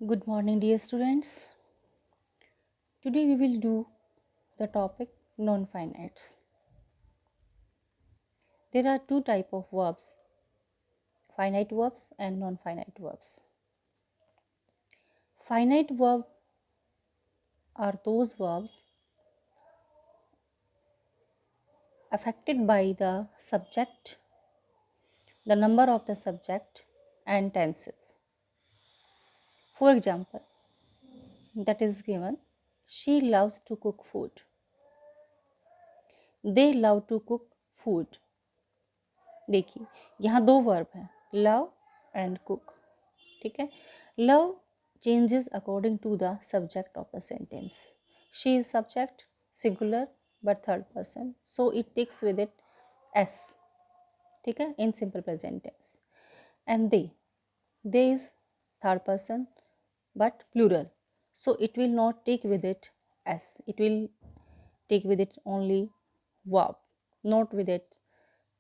Good morning, dear students. Today we will do the topic non-finites. There are two types of verbs, finite verbs and non-finite verbs. Finite verbs are those verbs affected by the subject, the number of the subject and tenses. For example, that is given, she loves to cook food. They love to cook food. देखिए यहाँ दो verb हैं, love and cook. ठीक है. Love changes according to the subject of the sentence. She is subject, singular but third person, so it takes with it s. ठीक है, in simple present tense. And they is third person but plural, so it will not take with it s. It will take with it only verb, not with it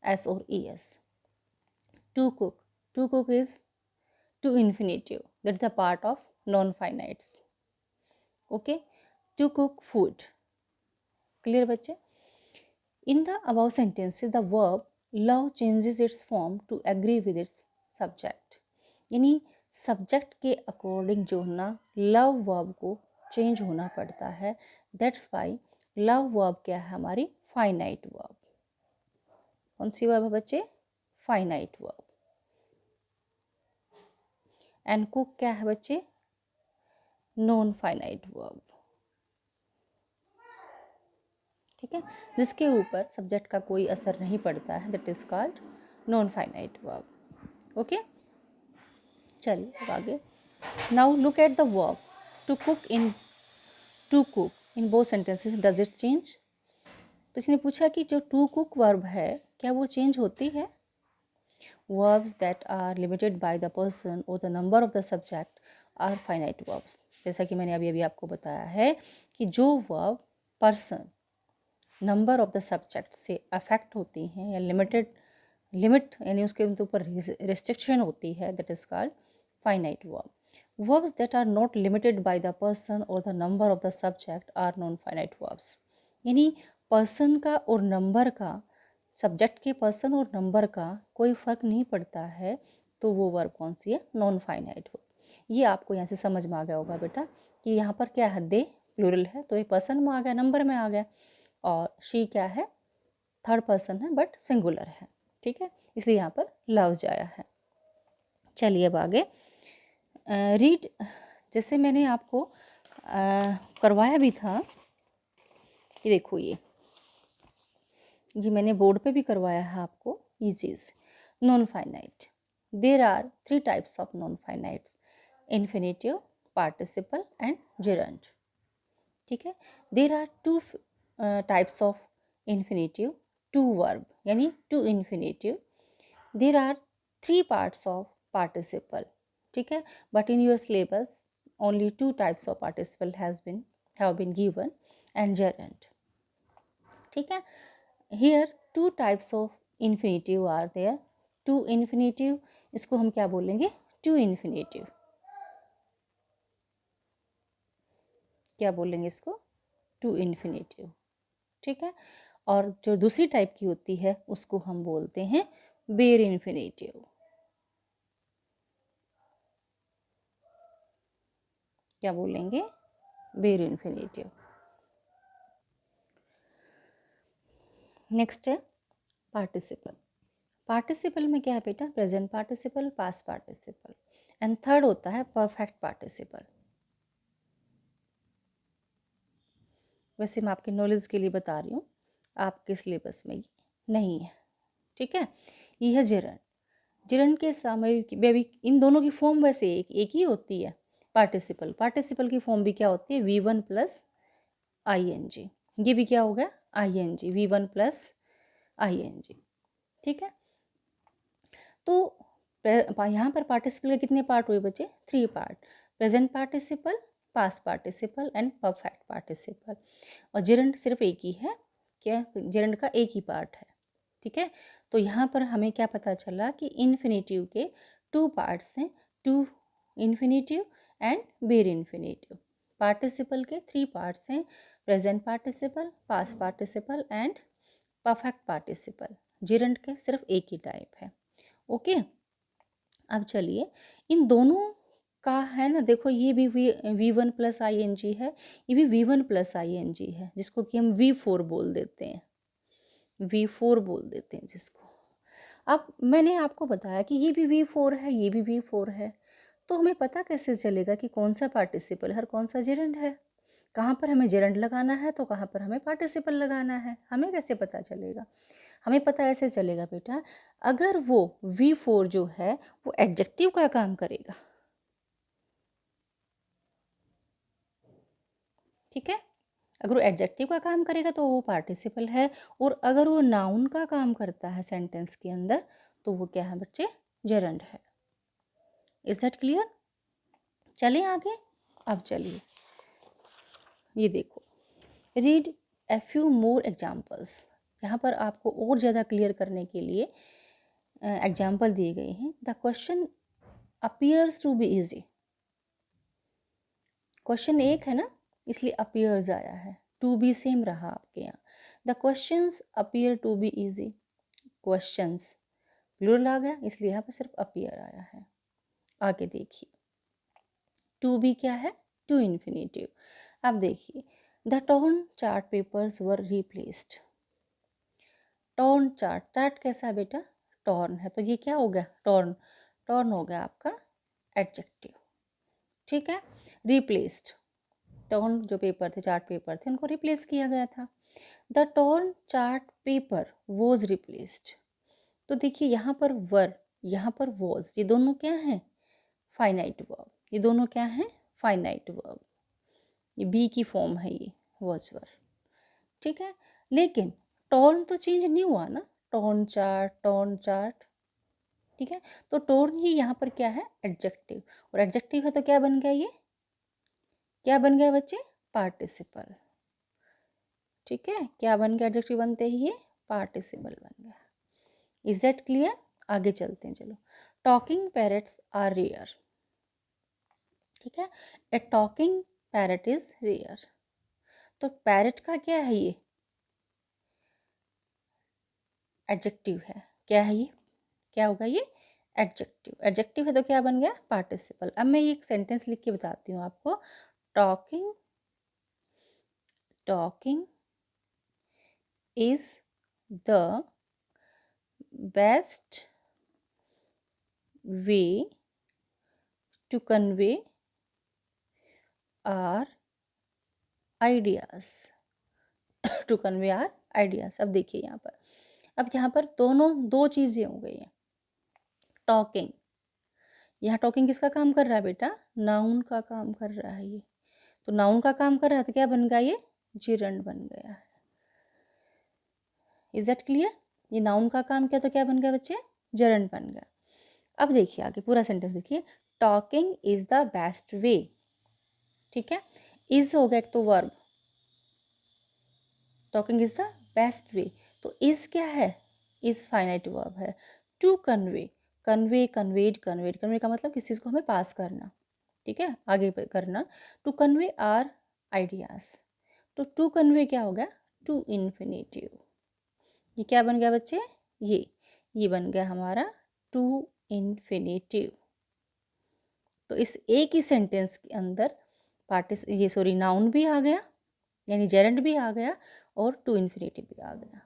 s or es. To cook is to infinitive, that is a part of non-finites. Okay. To cook food. Clear बच्चे? In the above sentences, the verb love changes its form to agree with its subject. यानी subject के according जो ना love verb को change होना पड़ता है. That's why love verb क्या है हमारी? Finite verb. कौन सी वर्ब है बच्चे? Finite verb. एंड कुक क्या है बच्चे? Non finite verb. ठीक है, जिसके ऊपर सब्जेक्ट का कोई असर नहीं पड़ता है, that is called non finite verb. Okay, चलिए अब आगे. Now look at the verb to cook in both sentences. Does it change? तो इसने पूछा कि जो टू कुक वर्ब है क्या वो चेंज होती है? Verbs that are limited by the person और the number of the subject are finite verbs. जैसा कि मैंने अभी आपको बताया है कि जो verb person, number of the subject से अफेक्ट होती हैं या लिमिट यानी उसके ऊपर रिस्ट्रिक्शन होती है, that is called finite verb. Verbs that are not limited by the person और the number of the subject are non finite verbs. यानी पर्सन का और नंबर का, सब्जेक्ट के पर्सन और नंबर का कोई फ़र्क नहीं पड़ता है, तो वो वर्ब कौन सी है? Non finite verb. ये आपको यहाँ से समझ में आ गया होगा बेटा कि यहाँ पर क्या है? दे प्लूरल है तो ये पर्सन में आ गया, नंबर में आ गया. और शी क्या है? थर्ड पर्सन है बट सिंगुलर है. ठीक है, इसलिए यहाँ पर लव जाया है. चलिए अब आगे. रीड, जैसे मैंने आपको करवाया भी था, ये देखो ये मैंने बोर्ड पे भी करवाया है आपको ये चीज़. Non finite. There are 3 types of non finites: infinitive, participle and gerund. ठीक है. There are 2 types of infinitive, 2 verb यानी 2 infinitive. There are 3 parts of participle. ठीक है, but in your syllabus only 2 types of participle have been given and gerund. ठीक है. Here 2 types of infinitive are there. To infinitive, इसको हम क्या बोलेंगे? To infinitive. क्या बोलेंगे इसको? To infinitive. ठीक है. और जो दूसरी टाइप की होती है उसको हम बोलते हैं bare infinitive. क्या बोलेंगे? bare infinitive. नेक्स्ट है पार्टिसिपल. पार्टिसिपल में क्या है बेटा? Present participle, past participle and third होता है परफेक्ट पार्टिसिपल. वैसे मैं आपके नॉलेज के लिए बता रही हूँ, आपके सिलेबस में नहीं है. ठीक है. ये है जेरंड. जेरंड के समय भी इन दोनों की फॉर्म वैसे एक ही होती है. पार्टिसिपल की फॉर्म भी क्या होती है? V1 plus ING. ये भी क्या हो गया? ING, V1 plus ING. ठीक है. तो यहाँ पर पार्टिसिपल के कितने पार्ट हुए बच्चे? 3 part: present participle, past participle and perfect participle. और जेरंड सिर्फ एक ही है. क्या? जेरंड का एक ही पार्ट है. ठीक है. तो यहाँ पर हमें क्या पता चला कि इन्फिनेटिव के 2 पार्ट्स हैं, 2 इन्फिनेटिव एंड बेर इन्फिनेटिव। पार्टिसिपल के 3 पार्ट्स हैं, present participle, past participle and perfect participle. Gerund के सिर्फ एक ही टाइप है। ओके, अब चलिए इन दोनों का है ना, देखो ये भी V1 plus I N G है, ये भी V1 plus I N G है, जिसको कि हम V4 बोल देते हैं, V4 बोल देते हैं जिसको। अब मैंने आपको बताया कि ये भी V4 है, ये भी V4 है, तो हमें पता कैसे चलेगा कि कौन सा पार्टिसिपल है और कौन सा जेरंड है? कहाँ पर हमें जेरंड लगाना है तो कहाँ पर हमें पार्टिसिपल लगाना है, हमें कैसे पता चलेगा? हमें पता ऐसे चलेगा बेटा, अगर वो V4 जो है वो एडजेक्टिव का काम करेगा, ठीक है, अगर वो एडजेक्टिव का काम करेगा तो वो पार्टिसिपल है, और अगर वो नाउन का काम करता है सेंटेंस के अंदर तो वो क्या है बच्चे? जेरंड है। Is that clear? चलिए आगे। अब चलिए ये देखो, read a few more examples. यहाँ पर आपको और ज़्यादा क्लियर करने के लिए एग्जाम्पल दिए गए हैं। The question appears to be easy. Question एक है ना, इसलिए अपीयर्स आया है, टू बी सेम रहा आपके यहाँ। The questions appear to be easy, questions plural आ गया, इसलिए यहाँ पर सिर्फ अपीयर आया है। आगे देखिए, टू बी क्या है? To infinitive. अब देखिए, the torn chart papers were replaced. Torn chart, chart कैसा है बेटा? टॉर्न है, तो ये क्या हो गया? टॉर्न, टॉर्न हो गया आपका एडजेक्टिव, ठीक है। रिप्लेस्ड, टॉर्न जो पेपर थे, चार्ट पेपर थे, उनको रिप्लेस किया गया था। The torn chart paper was replaced. तो देखिए यहाँ पर वर, यहाँ पर वॉज, ये दोनों क्या हैं? Finite verb. ये दोनों क्या हैं? Finite verb. ये बी की फॉर्म है, ये वॉज वर, ठीक है। लेकिन टॉर्न तो चेंज नहीं हुआ ना, टॉर्न चार्ट, टॉर्न चार्ट, ठीक है। तो टॉर्न ही यहाँ पर क्या है? एडजेक्टिव, और एडजेक्टिव है तो क्या बन गया ये? क्या बन गया बच्चे? पार्टिसिपल, ठीक है। क्या बन गया एडजेक्टिव बनते ही? ये पार्टिसिपल बन गया। Is that clear? आगे चलते हैं, चलो। टॉकिंग पैरट्स आर रेयर, ठीक है। ए टॉकिंग पैरट इज रेयर। तो पैरट का क्या है? ये एडजेक्टिव है। क्या है ये? क्या होगा ये? एडजेक्टिव। एडजेक्टिव है तो क्या बन गया? पार्टिसिपल। अब मैं ये एक सेंटेंस लिख के बताती हूँ आपको। Talking, talking is the best way to convey our ideas, to convey our ideas. अब देखिए यहाँ पर, अब यहाँ पर दोनों दो चीज़ें हो गई हैं। टॉकिंग, यहाँ टॉकिंग किसका काम कर रहा है बेटा? नाउन का काम कर रहा है ये। तो नाउन का काम कर रहा है तो क्या बन गया ये? जिरंड बन गया है। Is that clear? ये नाउन का काम किया तो क्या बन गया बच्चे? जरंड बन गया। अब देखिए आगे पूरा सेंटेंस देखिए। Talking is the best way, ठीक है। इज हो गया एक तो verb, talking is the best way, तो इज क्या है? इज फाइनाइट वर्ब है। To convey, convey, conveyed, conveyed, convey का मतलब किसी चीज़ को हमें पास करना, ठीक है, आगे करना। टू कन्वे आर आइडियाज, तो टू कन्वे क्या हो गया? To infinitive. ये क्या बन गया बच्चे? ये बन गया हमारा टू इन्फिनेटिव। तो इस एक ही सेंटेंस के अंदर नाउन भी आ गया, यानी जेरेंड भी आ गया, और टू इन्फिनेटिव भी आ गया।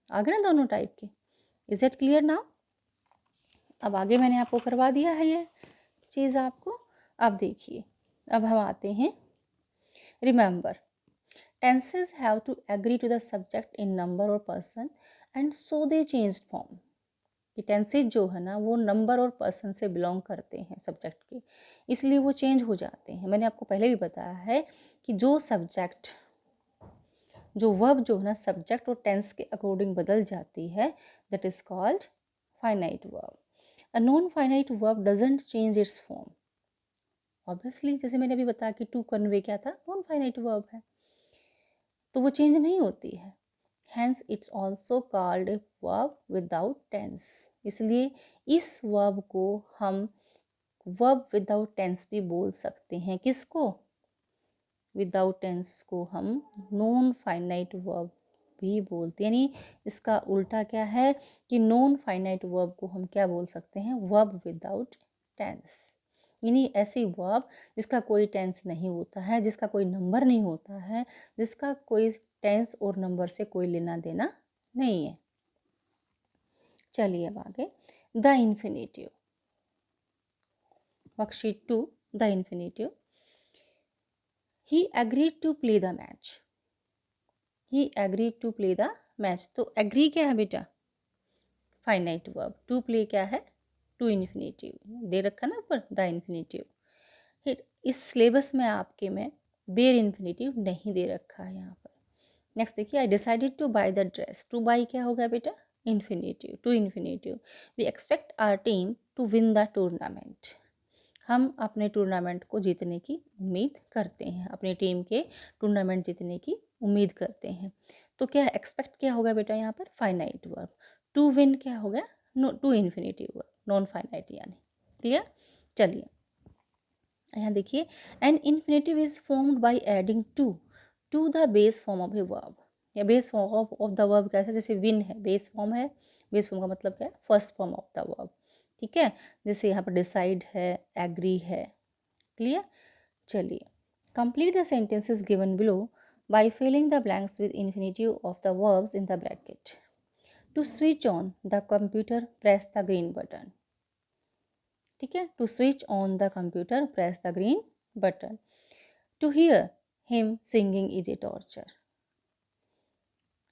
आ गए ना दोनों टाइप के। Is that clear now? अब आगे मैंने आपको करवा दिया है ये चीज़ आपको। अब देखिए, अब हम आते हैं, remember tenses have to agree to the subject in number और person and so they changed form. कि टेंसेज जो है ना वो नंबर और पर्सन से बिलोंग करते हैं सब्जेक्ट के, इसलिए वो चेंज हो जाते हैं। मैंने आपको पहले भी बताया है कि जो सब्जेक्ट, जो वर्ब जो है ना सब्जेक्ट और टेंस के अकॉर्डिंग बदल जाती है, that is called finite verb. A non finite verb doesn't change it's form. Obviously जैसे मैंने अभी बताया कि टू कन्वे क्या था? नॉन फाइनाइट वर्ब है, तो वो चेंज नहीं होती है। Hence it's also called a verb without tense. इसलिए इस वर्ब को हम वर्ब विदाउट टेंस भी बोल सकते हैं। किसको? विदाउट टेंस को हम नॉन फाइनाइट वर्ब भी बोलते हैं। यानी इसका उल्टा क्या है कि नॉन फाइनाइट वर्ब को हम क्या बोल सकते हैं? Verb without tense. यानी ऐसी वर्ब जिसका कोई टेंस नहीं होता है, जिसका कोई नंबर नहीं होता है, जिसका कोई टेंस और नंबर से कोई लेना देना नहीं है। चलिए अब आगे, the infinitive, worksheet 2, the infinitive. He agreed to play the match. He agreed to play the match. तो agree क्या है बेटा? Finite verb. टू प्ले क्या है? टू इन्फिनेटिव दे रखा ना ऊपर, द इन्फिनेटिव। इस सिलेबस में आपके में बेर इन्फिनेटिव नहीं दे रखा है यहाँ पर। नेक्स्ट देखिए, I decided to buy the dress. To buy क्या हो गया बेटा? Infinitive, to infinitive. We expect our team to win the tournament. हम अपने टूर्नामेंट को जीतने की उम्मीद करते हैं, अपनी टीम के टूर्नामेंट जीतने की उम्मीद करते हैं। तो क्या एक्सपेक्ट क्या होगा बेटा यहाँ पर? Finite verb. टू विन क्या हो गया? To infinitive verb, non finite यानी। क्लियर? चलिए यहाँ देखिए, an infinitive is formed by adding to the base form of a verb. या base form of the verb कैसे? जैसे विन है, बेस फॉर्म है। बेस फॉर्म का मतलब क्या है? First form of the verb. ठीक है, जैसे यहाँ पर डिसाइड है, एग्री है। क्लियर? चलिए, complete the sentences given below by filling the blanks with infinitive of the verbs in the bracket. To switch on the computer press the green button. ठीक है, to switch on the computer press the green button. To hear him singing is a torture.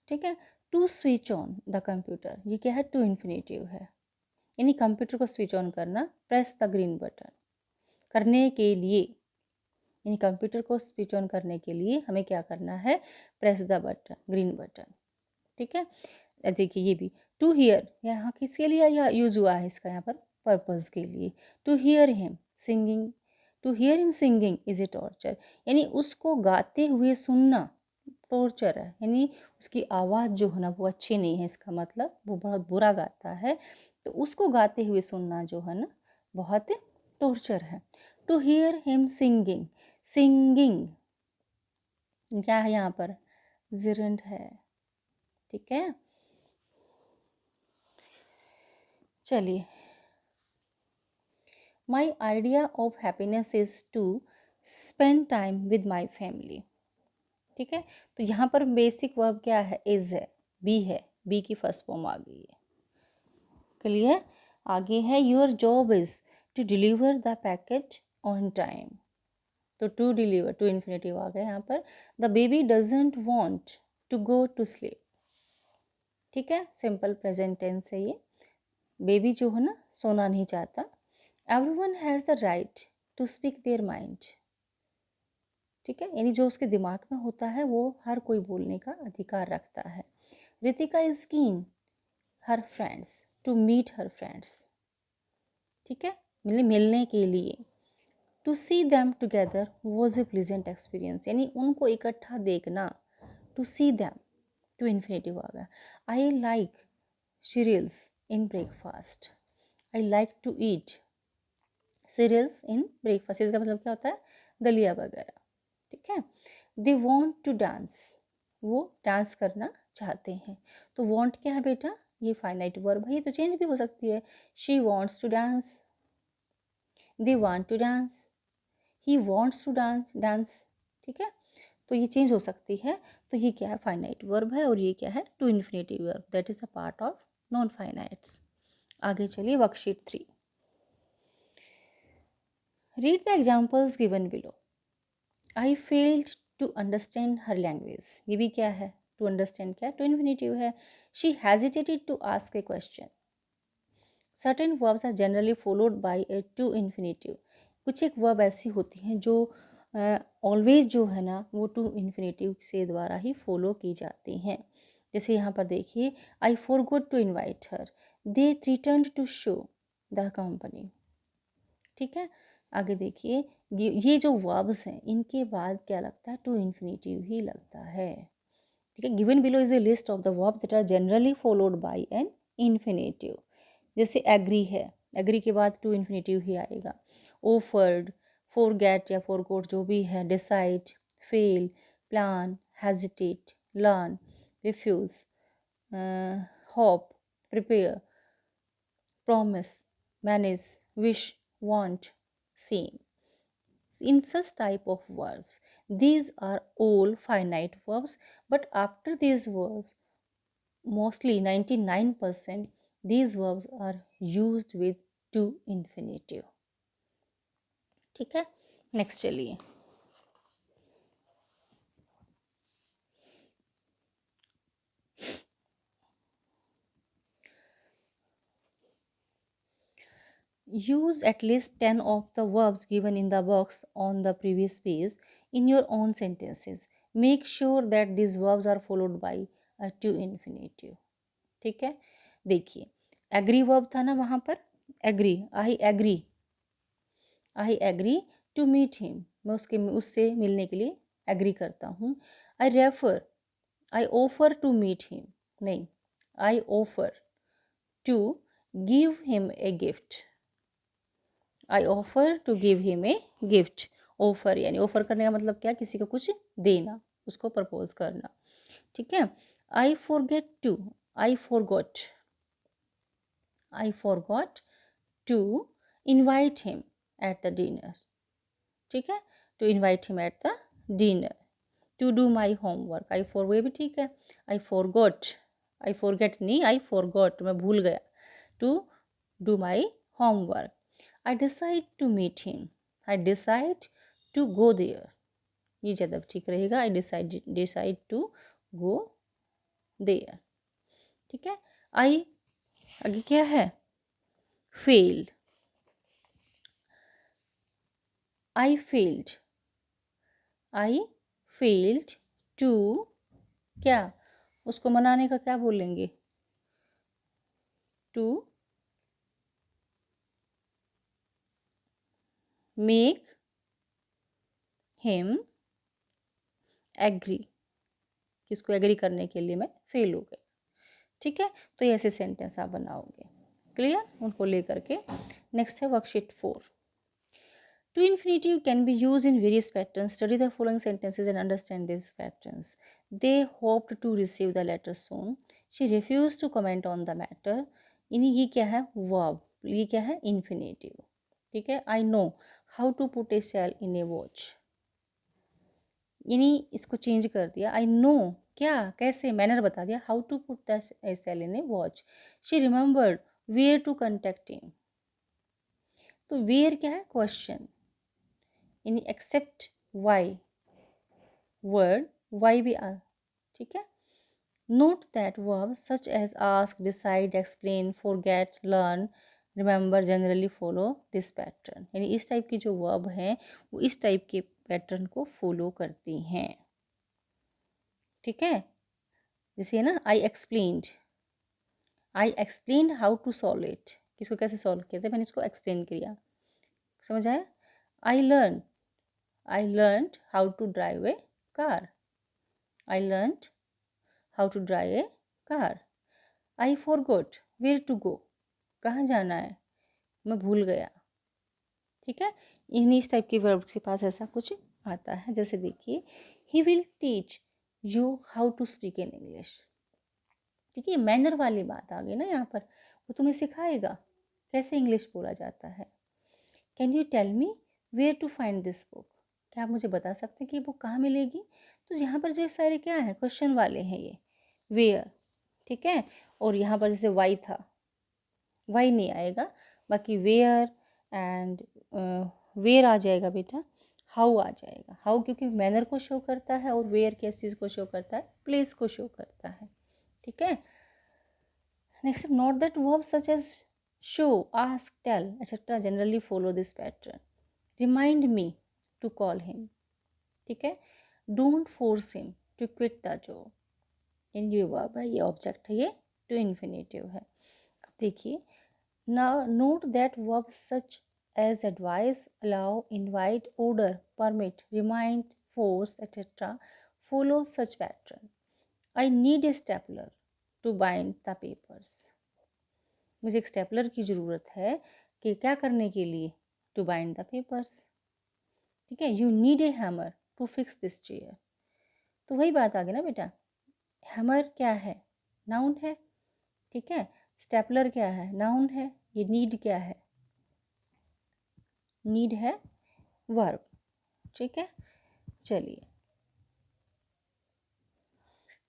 ठीक है, to switch on the computer, ये क्या है? To infinitive है। यानी computer को स्विच ऑन करना, प्रेस द ग्रीन बटन करने के लिए, यानी कंप्यूटर को स्विच ऑन करने के लिए हमें क्या करना है? Press the button, green button. ठीक है, देखिए ये भी टू हियर यहाँ किसके लिए या यूज हुआ है? इसका यहाँ पर पर्पस के लिए। To hear him singing, to hear him singing is a torture. यानी उसको गाते हुए सुनना टॉर्चर है, यानी उसकी आवाज़ जो है ना वो अच्छी नहीं है, इसका मतलब वो बहुत बुरा गाता है। तो उसको गाते हुए सुनना जो है ना बहुत टॉर्चर है। To hear him singing, singing क्या है यहाँ पर? जिरंड है। ठीक है, चलिए, my idea of happiness is to spend time with my family. ठीक है, तो यहाँ पर बेसिक वर्ब क्या है? इज है, बी है, बी की फर्स्ट फॉर्म आ गई है। क्लियर? आगे है, your job is to deliver the packet on time. तो टू डिलीवर, टू इन्फिनेटिव आ गया यहाँ पर। The baby doesn't want to go to sleep. ठीक है, सिंपल प्रेजेंट टेंस है ये। बेबी जो है ना सोना नहीं चाहता। Everyone has the right to speak their mind. ठीक है, यानी जो उसके दिमाग में होता है वो हर कोई बोलने का अधिकार रखता है। Ritika is keen her friends to meet her friends. ठीक है, मिलने के लिए। To see them together was a pleasant experience, यानी उनको इकट्ठा देखना। To see them, to infinitive आ गया। I like cereals in breakfast. I like to eat cereals in breakfast, इसका मतलब क्या होता है? दलिया वगैरह। ठीक है, दे वॉन्ट टू डांस, वो डांस करना चाहते हैं। तो वॉन्ट क्या है बेटा? ये फाइनाइट वर्ब है, ये तो चेंज भी हो सकती है। She wants to dance, they want to dance, he wants to dance. ठीक है, तो ये चेंज हो सकती है। तो ये क्या है? फाइनाइट वर्ब है, और ये क्या है? To infinitive verb, that is a part of non finites. आगे चलिए, worksheet 3, read the examples given below. I failed to understand her language, ये भी क्या है? टू अंडरस्टैंड क्या? टू इन्फिनेटिव है। She hesitated to ask a question. Certain verbs are generally followed by a to infinitive. कुछ एक verb ऐसी होती हैं जो ऑलवेज जो है ना वो टू इन्फिनेटिव से द्वारा ही फॉलो की जाती हैं। जैसे यहाँ पर देखिए, I forgot to invite her, they threatened to show the company. ठीक है, आगे देखिए, ये जो वर्ब्स हैं इनके बाद क्या लगता है? टू इन्फिनेटिव ही लगता है। ठीक है, given below is a list of the verbs that are generally followed by an infinitive. जैसे एग्री है, एग्री के बाद टू इन्फिनेटिव ही आएगा। offered, forget या forgot जो भी है, decide, fail, plan, hesitate, learn, refuse, hope, prepare, promise, manage, wish, want, seem. In such type of verbs, these are all finite verbs, but after these verbs, mostly 99% these verbs are used with to infinitive. ठीक है, next चलिए. Use at least 10 of the verbs given in the box on the previous page in your own sentences. Make sure that these verbs are followed by a to infinitive. ठीक है, देखिए agree verb था ना वहाँ पर, agree, I agree to meet him, मैं उससे मिलने के लिए एग्री करता हूँ. I refer, I offer to meet him, नहीं, I offer to give him a gift, I offer to give him a gift. Offer यानी ऑफर करने का मतलब क्या, किसी को कुछ देना, उसको प्रपोज करना. ठीक है, I forget to, I forgot to invite him at the dinner. ठीक है, to invite him at the dinner. To do my homework, I for, वो भी ठीक है. आई फॉरगेट नहीं, आई फॉरगॉट, मैं भूल गया. To do my homework. I decide to meet him, I decide to go there, ये ज़्यादा ठीक रहेगा. I decide to go there. ठीक है, आई आगे क्या है, फेल्ड, आई फेल्ड टू, क्या उसको मनाने का क्या बोलेंगे, टू मेक हिम एग्री, किसको एग्री करने के लिए मैं फेल हो गया. ठीक है, तो ये ऐसे सेंटेंस आप बनाओगे. क्लियर, उनको लेकर के. नेक्स्ट है worksheet 4. To infinitive can be used in various patterns. Study the following sentences and understand these patterns. They hoped to receive the letter soon. She refused to comment on the matter. ये क्या है, verb, ये क्या है, infinitive. ठीक है, I know how to put a shell in a watch. यानी इसको चेंज कर दिया. I know, क्या, कैसे, मैनर बता दिया. How to put the shell in a watch. She remembered where to contact him. तो where क्या है, क्वेश्चन, यानी एक्सेप्ट वाई, वर्ड वाई भी आ. ठीक है, note that verb such as ask, decide, explain, forget, learn, remember generally follow this pattern. यानी इस टाइप की जो वर्ब हैं वो इस टाइप के पैटर्न को फॉलो करती हैं. ठीक है, जैसे ना I explained how to solve it, किसको कैसे सॉल्व किया, जैसे मैंने इसको एक्सप्लेन किया, समझ आया. आई learned how to drive a car. I learned how to drive a car. I forgot where to go. कहाँ जाना है, मैं भूल गया. ठीक है, इन्हीं इस टाइप के वर्ब के पास ऐसा कुछ आता है. जैसे देखिए, he will teach you how to speak in English. ठीक है, मैनर वाली बात आ गई ना यहाँ पर, वो तुम्हें सिखाएगा कैसे इंग्लिश बोला जाता है. Can you tell me where to find this book, क्या आप मुझे बता सकते हैं कि ये बुक कहाँ मिलेगी. तो यहाँ पर जो सारे क्या है, क्वेश्चन वाले हैं ये, वेयर. ठीक है, और यहाँ पर जैसे वाई था, वाई नहीं आएगा, बाकी वेयर एंड वेयर आ जाएगा बेटा. हाउ आ जाएगा, हाउ क्योंकि मैनर को शो करता है, और वेयर किस चीज़ को शो करता है, प्लेस को शो करता है. ठीक है, next, note that verb such as show, ask, tell etcetera generally follow this pattern. Remind me to call him. ठीक है, don't force him to quit the job. ये वर्ब है, ये ऑब्जेक्ट है, ये टू इन्फिनेटिव है. अब देखिए, now note that verb such as advice, allow, invite, order, permit, remind, force etcetera follow such pattern. I need a stapler to bind the papers. मुझे एक स्टेपलर की ज़रूरत है कि क्या करने के लिए, टू बाइंड द पेपर्स। ठीक है, you need a hammer to fix this chair. तो वही बात आ गई ना बेटा, हैमर क्या है, नाउन है। ठीक है, स्टेपलर क्या है, नाउन है। ये नीड क्या है, नीड है वर्ब। ठीक है, चलिए,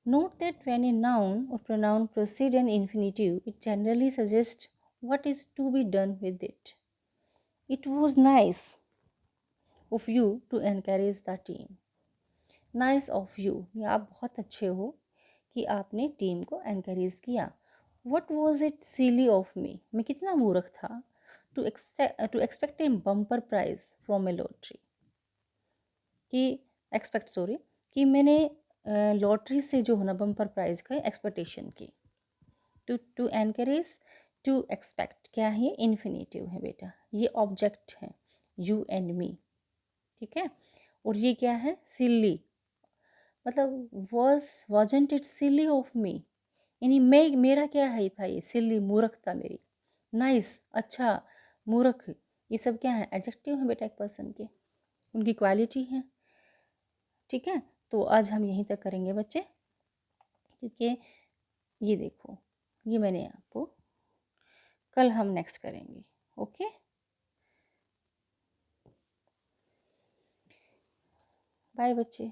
note that when a noun or pronoun precedes an infinitive, it generally suggests what is to be done with it. It was nice of you to encourage the team. Nice of you, ये आप बहुत अच्छे हो कि आपने team को encourage किया. What was it silly of me, मैं कितना मूर्ख था to expect a bumper prize from a lottery, कि मैंने लॉटरी से जो है ना बम्पर प्राइज का एक्सपेक्टेशन की. टू एनकरेज, टू एक्सपेक्ट क्या है, ये इन्फिनेटिव है बेटा, ये ऑब्जेक्ट है यू एंड मी. ठीक है, और ये क्या है, सिली, मतलब wasn't it silly of me, यानी मेरा क्या है था, ये सिली मूर्ख था मेरी. नाइस अच्छा, मूर्ख, ये सब क्या है, एडजेक्टिव है बेटा एक पर्सन के, उनकी क्वालिटी है. ठीक है, तो आज हम यहीं तक करेंगे बच्चे, क्योंकि ये देखो, ये मैंने आपको, कल हम नेक्स्ट करेंगे. ओके, बाय बच्चे.